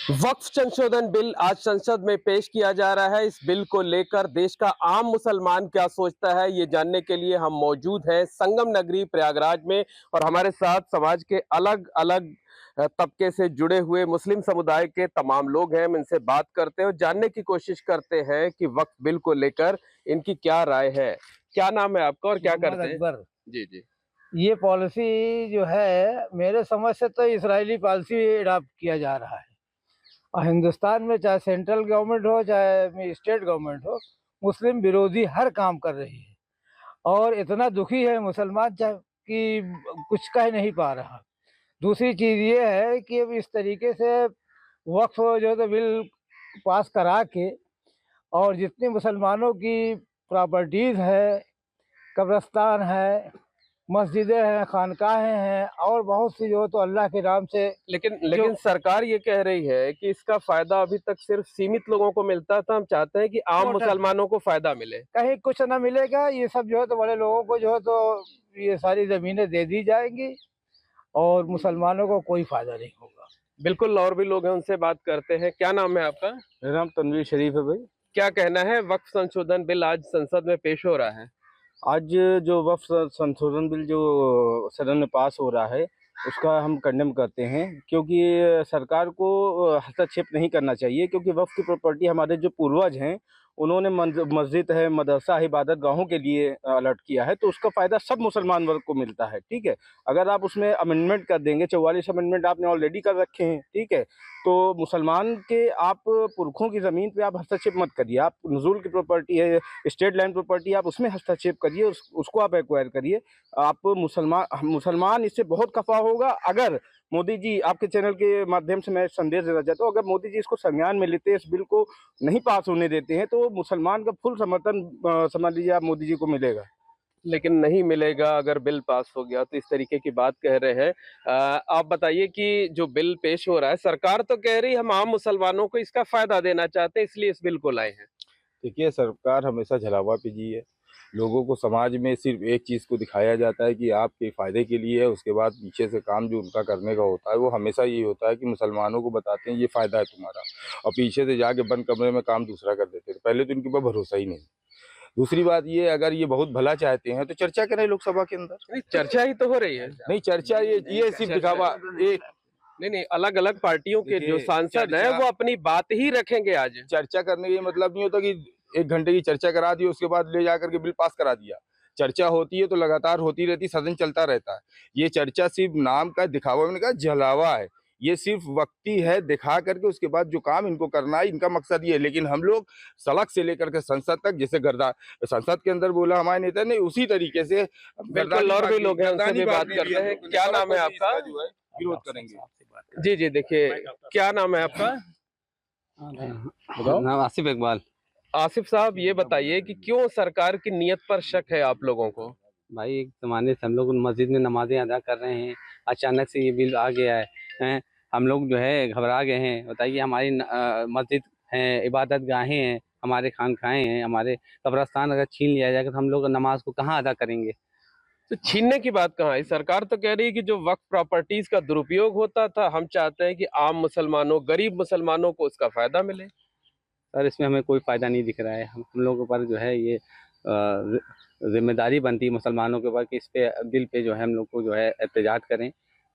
वक्फ संशोधन बिल आज संसद में पेश किया जा रहा है। इस बिल को लेकर देश का आम मुसलमान क्या सोचता है, ये जानने के लिए हम मौजूद हैं संगम नगरी प्रयागराज में। और हमारे साथ समाज के अलग अलग तबके से जुड़े हुए मुस्लिम समुदाय के तमाम लोग हैं। हम इनसे बात करते हैं और जानने की कोशिश करते हैं कि वक्फ बिल को लेकर इनकी क्या राय है। क्या नाम है आपका और क्या मोहम्मद करते हैं? अकबर। जी जी। ये पॉलिसी जो है मेरे समझ से तो इसराइली पॉलिसी अडॉप्ट किया जा रहा है। और हिंदुस्तान में चाहे सेंट्रल गवर्नमेंट हो चाहे स्टेट गवर्नमेंट हो, मुस्लिम विरोधी हर काम कर रही है। और इतना दुखी है मुसलमान चाहे कि कुछ कह नहीं पा रहा। दूसरी चीज़ ये है कि अब इस तरीके से वक्फ जो है तो बिल पास करा के और जितनी मुसलमानों की प्रॉपर्टीज़ है, कब्रिस्तान है, मस्जिदें हैं, खानकाहें हैं और बहुत सी जो है तो अल्लाह के नाम से लेकिन जो लेकिन सरकार ये कह रही है कि इसका फायदा अभी तक सिर्फ सीमित लोगों को मिलता था। हम चाहते हैं कि आम टोटल मुसलमानों को फायदा मिले। कहीं कुछ ना मिलेगा। ये सब जो है तो बड़े लोगों को जो है तो ये सारी ज़मीनें दे दी जाएंगी और मुसलमानों को कोई फायदा नहीं होगा। बिल्कुल, और भी लोग हैं, उनसे बात करते हैं। क्या नाम है आपका? मेरा नाम तनवीर शरीफ है भाई। क्या कहना है? वक्फ संशोधन बिल आज संसद में पेश हो रहा है। आज जो वक्फ संशोधन बिल जो सदन में पास हो रहा है उसका हम कंडेम करते हैं, क्योंकि सरकार को हस्तक्षेप नहीं करना चाहिए, क्योंकि वक्फ की प्रॉपर्टी हमारे जो पूर्वज हैं उन्होंने मस्जिद है, मदरसा है, इबादत गाहों के लिए अलर्ट किया है, तो उसका फ़ायदा सब मुसलमान वर्ग को मिलता है। ठीक है, अगर आप उसमें अमेंडमेंट कर देंगे, 44 अमेंडमेंट आपने ऑलरेडी कर रखे हैं, ठीक है, तो मुसलमान के आप पुरखों की ज़मीन पे आप हस्तक्षेप मत करिए। आप नज़ुल की प्रॉपर्टी है, स्टेट लैंड प्रॉपर्टी, आप उसमें हस्तक्षेप करिए, उसको आप एक्वायर करिए। आप मुसलमान इससे बहुत खफा होगा। अगर मोदी जी, आपके चैनल के माध्यम से मैं संदेश देना चाहता हूँ, अगर मोदी जी इसको संज्ञान में लेते, इस बिल को नहीं पास होने देते हैं, तो मुसलमान का फुल समर्थन समझ लीजिए आप मोदी जी को मिलेगा। लेकिन नहीं मिलेगा अगर बिल पास हो गया, तो इस तरीके की बात कह रहे हैं। आप बताइए कि जो बिल पेश हो रहा है, सरकार तो कह रही है हम आम मुसलमानों को इसका फायदा देना चाहते हैं, इसलिए इस बिल को लाए हैं। देखिए, सरकार हमेशा झलावा पीजी है। लोगों को समाज में सिर्फ एक चीज़ को दिखाया जाता है कि आपके फ़ायदे के लिए है, उसके बाद पीछे से काम जो उनका करने का होता है वो हमेशा यही होता है कि मुसलमानों को बताते हैं ये फ़ायदा है तुम्हारा, और पीछे से जाके बंद कमरे में काम दूसरा कर देते थे। पहले तो इनके ऊपर भरोसा ही नहीं। दूसरी बात ये, अगर ये बहुत भला चाहते हैं तो चर्चा करें लोकसभा के अंदर। नहीं, चर्चा ही तो हो रही है। नहीं, चर्चा ये सिर्फ दिखावा। एक नहीं, अलग अलग पार्टियों के जो सांसद हैं वो अपनी बात ही रखेंगे आज। चर्चा करने का ये मतलब नहीं होता कि 1 घंटे की चर्चा करा दी, उसके बाद ले जाकर के बिल पास करा दिया। चर्चा होती है तो लगातार होती रहती, सदन चलता रहता है। ये चर्चा सिर्फ नाम का दिखावा, मैंने कहा जलावा है। ये सिर्फ वक्ती है, दिखा करके उसके बाद जो काम इनको करना है, इनका मकसद ये है। लेकिन हम लोग सड़क से लेकर के संसद तक, जैसे संसद के अंदर बोला हमारे नेता ने, उसी तरीके से बिल्कुल, और भी लोग हैं, उनसे भी बात करते हैं। क्या नाम है आपका? जो है विरोध करेंगे। जी जी, देखिए, क्या नाम है आपका? नाम आसिफ इकबाल। आसिफ साहब, ये बताइए कि क्यों सरकार की नीयत पर शक है आप लोगों को? भाई एक ज़माने से हम लोग मस्जिद में नमाज़ें अदा कर रहे हैं, अचानक से ये बिल आ गया है। हैं, हम लोग जो है घबरा गए हैं। बताइए, हमारी मस्जिद हैं, इबादत गाहें हैं, हमारे खानकाहें हैं, हमारे कब्रिस्तान अगर छीन लिया जाएगा तो हम लोग नमाज को कहाँ अदा करेंगे? तो छीनने की बात कहाँ है? सरकार तो कह रही है कि जो वक्फ प्रॉपर्टीज का दुरुपयोग होता था, हम चाहते हैं कि आम मुसलमानों, गरीब मुसलमानों को उसका फायदा मिले। सर, इसमें हमें कोई फ़ायदा नहीं दिख रहा है। हम लोगों पर जो है ये जिम्मेदारी बनती है मुसलमानों के ऊपर कि इस पे बिल पे जो है हम लोग को जो है एहतजाज करें।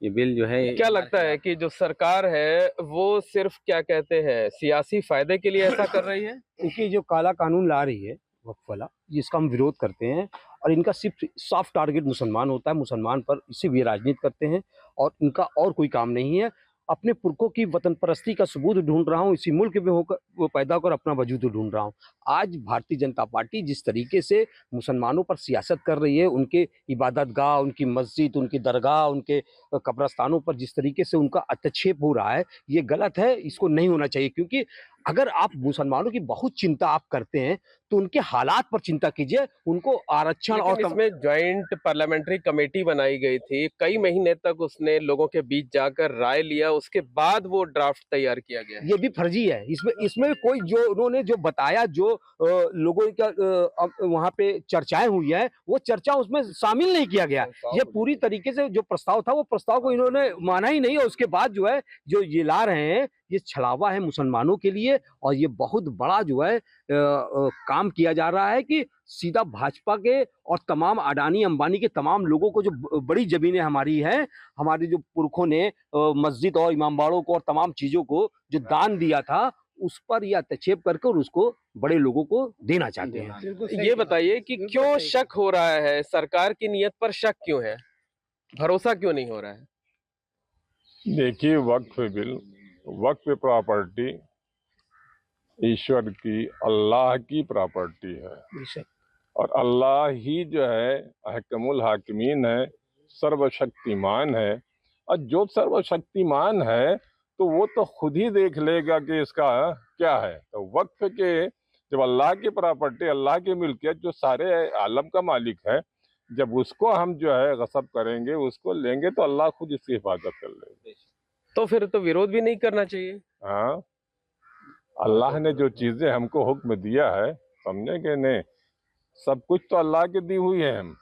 ये बिल जो है, क्या लगता है कि जो सरकार है वो सिर्फ क्या कहते हैं सियासी फायदे के लिए ऐसा कर रही है? क्योंकि जो काला कानून ला रही है वक्फ वाला, जिसका हम विरोध करते हैं, और इनका सिर्फ सॉफ्ट टारगेट मुसलमान होता है, मुसलमान पर इसी भी राजनीति करते हैं और इनका और कोई काम नहीं है। अपने पुरखों की वतन परस्ती का सबूत ढूंढ रहा हूँ, इसी मुल्क में होकर वो पैदा होकर अपना वजूद ढूंढ रहा हूँ। आज भारतीय जनता पार्टी जिस तरीके से मुसलमानों पर सियासत कर रही है, उनके इबादत गाह, उनकी मस्जिद, उनकी दरगाह, उनके कब्रस्तानों पर जिस तरीके से उनका हस्तक्षेप हो रहा है, ये गलत है। इसको नहीं होना चाहिए, क्योंकि अगर आप मुसलमानों की बहुत चिंता आप करते हैं तो उनके हालात पर चिंता कीजिए, उनको आरक्षण और इसमें ज्वाइंट पार्लियामेंट्री कमेटी बनाई गई थी, कई महीने तक उसने लोगों के बीच जाकर राय लिया, उसके बाद वो ड्राफ्ट तैयार किया गया। ये भी फर्जी है। इसमें कोई जो उन्होंने जो बताया, जो लोगों का वहाँ पे चर्चाएं हुई है, वो चर्चा उसमें शामिल नहीं किया गया। ये पूरी तरीके से जो प्रस्ताव था, वो प्रस्ताव को इन्होंने माना ही नहीं, और उसके बाद जो है जो ये ला रहे हैं, ये छलावा है मुसलमानों के लिए। और ये बहुत बड़ा जो है काम किया जा रहा है कि सीधा भाजपा के और तमाम अडानी अंबानी के तमाम लोगों को, जो बड़ी ज़मीनें हमारी हैं, हमारे जो पुरखों ने मस्जिद और इमामबाड़ों को और तमाम चीज़ों को जो दान दिया था, उस पर ये हस्तक्षेप करके और उसको बड़े लोगों को देना चाहते हैं। ये बताइए कि क्यों शक हो रहा है, सरकार की नीयत पर शक क्यों है, भरोसा क्यों नहीं हो रहा है? देखिए, वक्फ बिल, वक्फ प्रॉपर्टी ईश्वर की, अल्लाह की प्रॉपर्टी है और अल्लाह ही जो है अहकमुल हाकिमीन है, सर्वशक्तिमान है। और जो सर्वशक्तिमान है तो वो तो खुद ही देख लेगा कि इसका क्या है। तो वक्फ के जब अल्लाह की प्रॉपर्टी, अल्लाह की मिल्कियत, जो सारे आलम का मालिक है, जब उसको हम जो है गसब करेंगे, उसको लेंगे, तो अल्लाह खुद इसकी हिफाजत कर लेगा। तो फिर तो विरोध भी नहीं करना चाहिए। हाँ, अल्लाह ने जो चीजें हमको हुक्म दिया है, समझे कि नहीं, सब कुछ तो अल्लाह की दी हुई है हम।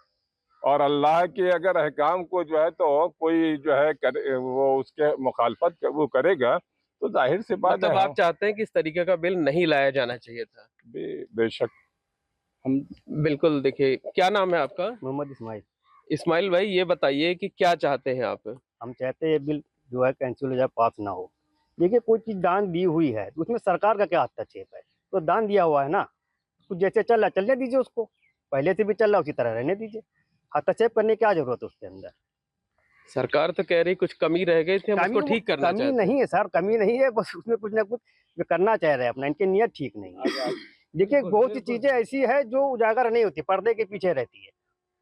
और अल्लाह के अगर अहकाम को जो है तो कोई जो है वो उसके मुखालफत वो करेगा, तो जाहिर सी बात मतलब है। आप चाहते हैं कि इस तरीके का बिल नहीं लाया जाना चाहिए था। बेशक। हम बिल्कुल, देखिए, क्या नाम है आपका? मोहम्मद इस्माइल। इस्माइल भाई, ये बताइए कि क्या चाहते हैं आप? हम चाहते हैं ये बिल जो है कैंसिल हो जाए, पास ना हो। देखिए, कोई चीज़ दान दी हुई है तो उसमें सरकार का क्या हस्तक्षेप है? तो दान दिया हुआ है ना, कुछ जैसे चल रहा है चलने दीजिए उसको, पहले से भी चल रहा है उसी तरह रहने दीजिए। हस्तक्षेप करने की क्या जरूरत है उसके अंदर? सरकार तो कह रही कुछ कमी रह गई थी, हम उसको ठीक करना कमी चाहते हैं। नहीं है सर, कमी नहीं है, बस उसमें कुछ ना कुछ जो करना चाह रहे हैं अपना, इनकी नीयत ठीक नहीं है। देखिए, बहुत सी चीजें ऐसी है जो उजागर नहीं होती, पर्दे के पीछे रहती है।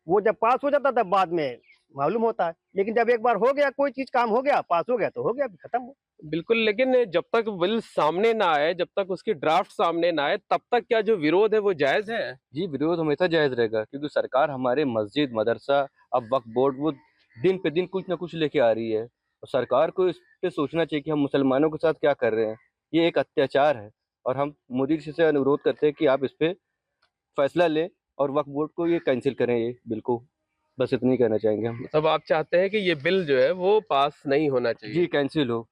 वो जब पास हो जाता तब बाद में मालूम होता है, लेकिन जब एक बार हो गया, कोई चीज काम हो गया, पास हो गया तो हो गया, खत्म हो। बिल्कुल, लेकिन जब तक बिल सामने ना आए, जब तक उसकी ड्राफ्ट सामने ना आए, तब तक क्या जो विरोध है वो जायज है? जी, विरोध हमेशा जायज़ रहेगा, क्योंकि सरकार हमारे मस्जिद, मदरसा, अब वक्फ बोर्ड, वो दिन पे दिन कुछ ना कुछ लेके आ रही है। और सरकार को इस पे सोचना चाहिए कि हम मुसलमानों के साथ क्या कर रहे हैं। ये एक अत्याचार है और हम मोदी जी से अनुरोध करते हैं कि आप इस पे फैसला लें और वक्फ बोर्ड को ये कैंसिल करें, ये बिल को। बस इतना ही कहना चाहेंगे हम। मतलब आप चाहते हैं कि ये बिल जो है वो पास नहीं होना चाहिए? जी, कैंसिल हो,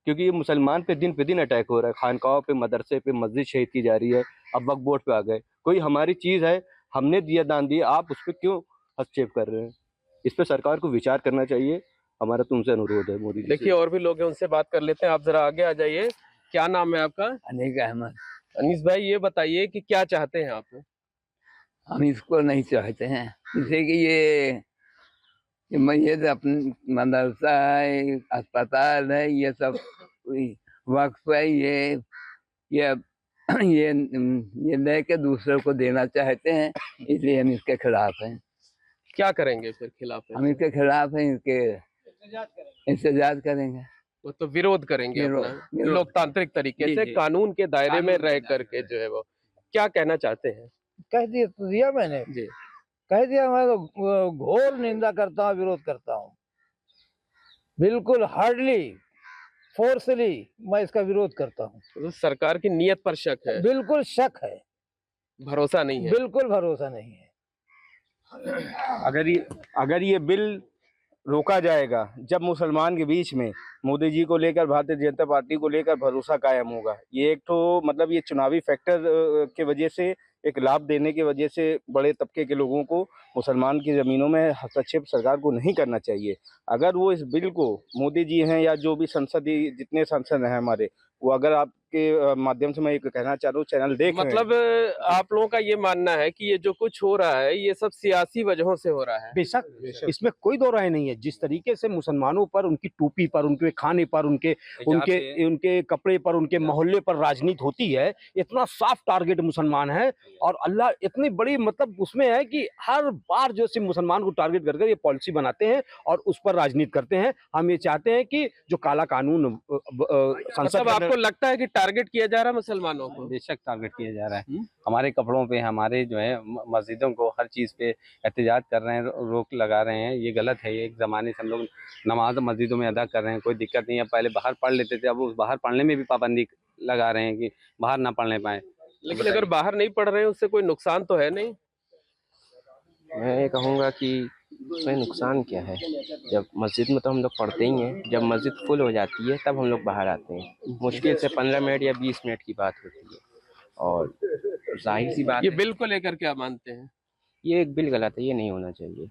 क्योंकि ये मुसलमान पे दिन अटैक हो रहा है। खानकाहों पे, मदरसे पे, मस्जिद शहीद की जा रही है। अब वक्फ बोर्ड पे आ गए, कोई हमारी चीज़ है, हमने दिया, दान दिया, आप उस पे क्यों हस्तक्षेप कर रहे हैं? इस पे सरकार को विचार करना चाहिए, हमारा तो उनसे अनुरोध है मोदी जी से। देखिए, और भी लोग हैं, उनसे बात कर लेते हैं। आप जरा आगे आ जाइए। क्या नाम है आपका? अनीक अहमद। अनीस भाई, ये बताइए कि क्या चाहते हैं आप? हम इसको नहीं चाहते हैं, जैसे कि ये मस्जिद, अपनी मदरसा है, अस्पताल है, ये सब वक्फ है, ये ये लेके दूसरों को देना चाहते हैं, इसलिए हम इसके खिलाफ हैं। क्या करेंगे फिर खिलाफ? हम इसके खिलाफ हैं, इसके एहतजाज करेंगे। वो तो विरोध करेंगे अपना विरोध। लोकतांत्रिक तरीके जी, से, जी। कानून के दायरे में कानून रह के दायरे करके जो है वो। क्या कहना चाहते हैं? कह दिया मैंने, जी। कह दिया। मैं तो घोर निंदा करता हूँ, विरोध करता हूँ, बिल्कुल हार्डली, फोर्सली मैं इसका विरोध करता हूँ। तो सरकार की नीयत पर शक है, बिल्कुल शक है, भरोसा नहीं है। बिल्कुल भरोसा नहीं है। अगर ये बिल रोका जाएगा, जब मुसलमान के बीच में मोदी जी को लेकर, भारतीय जनता पार्टी को लेकर भरोसा कायम होगा। ये एक तो मतलब ये चुनावी फैक्टर के वजह से, एक लाभ देने की वजह से बड़े तबके के लोगों को मुसलमान की ज़मीनों में हस्तक्षेप सरकार को नहीं करना चाहिए। अगर वो इस बिल को, मोदी जी हैं या जो भी संसदीय जितने सांसद हैं हमारे, वो अगर आपके माध्यम से मैं ये कहना चाह रहा हूँ, चैनल देख रहे हैं। मतलब आप लोगों का ये मानना है कि ये जो कुछ हो रहा है ये सब सियासी वजहों से हो रहा है? बेशक, इसमें कोई दो राय नहीं है। जिस तरीके से मुसलमानों पर, उनकी टोपी पर, उनके खाने पर, उनके कपड़े पर, उनके मोहल्ले पर राजनीति होती है, इतना साफ टारगेट मुसलमान है। और अल्लाह इतनी बड़ी मतलब उसमें है कि हर बार जो सिर्फ मुसलमान को टारगेट करके ये पॉलिसी बनाते हैं और उस पर राजनीति करते हैं। हम ये चाहते हैं कि जो काला कानून संसद, मतलब आपको लगता है कि टारगेट किया जा रहा है मुसलमानों को? बेशक टारगेट किया जा रहा है। हमारे कपड़ों पे, हमारे जो है मस्जिदों को, हर चीज़ पे एहतजाज कर रहे हैं, रोक लगा रहे हैं। ये गलत है। ये एक ज़माने से हम लोग नमाज मस्जिदों में अदा कर रहे हैं, कोई दिक्कत नहीं है। पहले बाहर पढ़ लेते थे, अब उस बाहर पढ़ने में भी पाबंदी लगा रहे हैं कि बाहर ना पढ़ने पाए। लेकिन अगर बाहर नहीं पढ़ रहे हैं उससे कोई नुकसान तो है नहीं? मैं ये कहूँगा कि उसमें नुकसान क्या है? जब मस्जिद में तो हम लोग पढ़ते ही हैं, जब मस्जिद फुल हो जाती है तब हम लोग बाहर आते हैं। मुश्किल से 15 मिनट या 20 मिनट की बात होती है। और जाहिर सी बात ये है, बिल को लेकर क्या मानते हैं? ये एक बिल गलत है, ये नहीं होना चाहिए।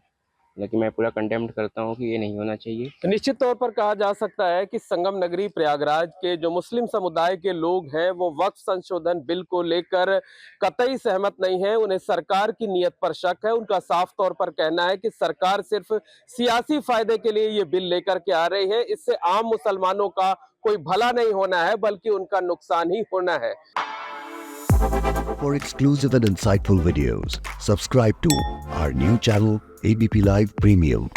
लेकिन मैं पूरा कंडेम्ड करता हूँ कि ये नहीं होना चाहिए। तो निश्चित तौर पर कहा जा सकता है कि संगम नगरी प्रयागराज के जो मुस्लिम समुदाय के लोग हैं वो वक्फ संशोधन बिल को लेकर कतई सहमत नहीं है। उन्हें सरकार की नीयत पर शक है। उनका साफ तौर पर कहना है कि सरकार सिर्फ सियासी फायदे के लिए ये बिल लेकर के आ रही है। इससे आम मुसलमानों का कोई भला नहीं होना है बल्कि उनका नुकसान ही होना है। For exclusive and insightful videos, subscribe to our new channel ABP Live Premium.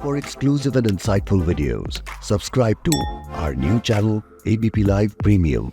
For exclusive and insightful videos, subscribe to our new channel ABP Live Premium.